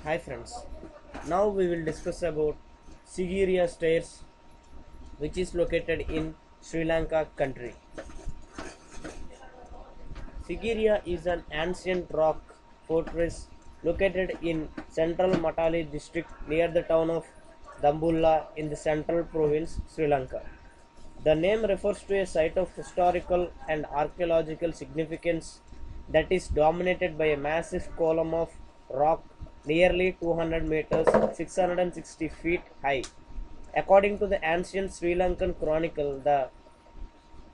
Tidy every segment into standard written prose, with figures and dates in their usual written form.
Hi friends, now we will discuss about Sigiriya Stairs, which is located in Sri Lanka country. Sigiriya is an ancient rock fortress located in central Matali district near the town of Dambulla in the central province Sri Lanka. The name refers to a site of historical and archaeological significance that is dominated by a massive column of rock nearly 200 meters 660 feet high. According to the ancient Sri Lankan chronicle, the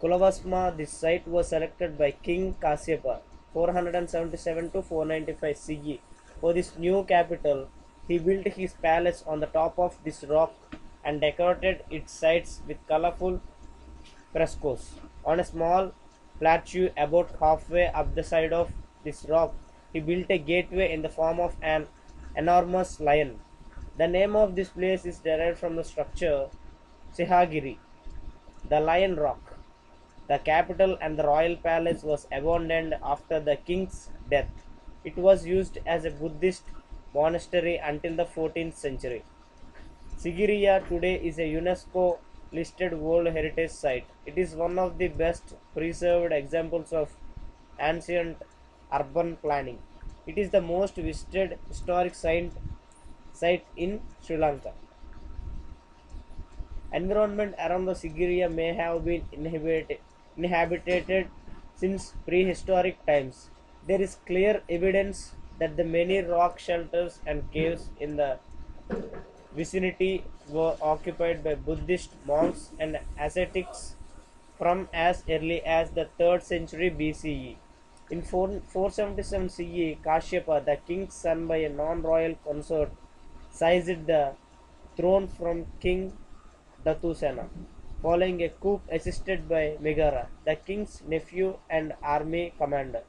Kulavasma, this site was selected by King Kasyapa 477 to 495 CE for this new capital. He built his palace on the top of this rock and decorated its sides with colorful frescoes. On a small plateau about halfway up the side of this rock, he built a gateway in the form of an enormous lion. The name of this place is derived from the structure Sihagiri, the Lion Rock. The capital and the royal palace was abandoned after the king's death. It was used as a Buddhist monastery until the 14th century. Sigiriya today is a UNESCO listed World Heritage Site. It is one of the best preserved examples of ancient urban planning. It is the most visited historic site in Sri Lanka. Environment around the Sigiriya may have been inhabited since prehistoric times. There is clear evidence that the many rock shelters and caves in the vicinity were occupied by Buddhist monks and ascetics from as early as the 3rd century BCE. In 477 CE, Kashyapa, the king's son by a non-royal consort, seized the throne from King Datusena, following a coup assisted by Megara, the king's nephew and army commander.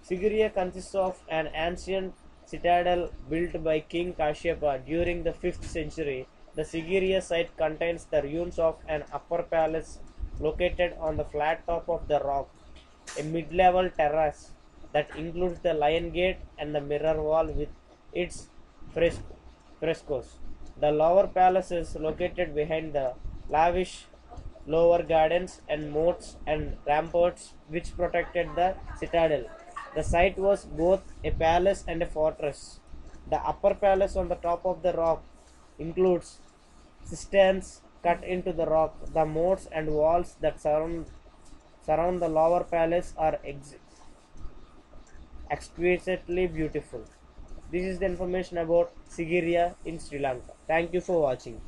Sigiriya consists of an ancient citadel built by King Kashyapa during the 5th century. The Sigiriya site contains the ruins of an upper palace located on the flat top of the rock, a mid-level terrace that includes the lion gate and the mirror wall with its frescoes. The lower palace is located behind the lavish lower gardens and moats and ramparts which protected the citadel. The site was both a palace and a fortress. The upper palace on the top of the rock includes cisterns cut into the rock. The moats and walls that surround the lower palace are exquisitely beautiful. This is the information about Sigiriya in Sri Lanka. Thank you for watching.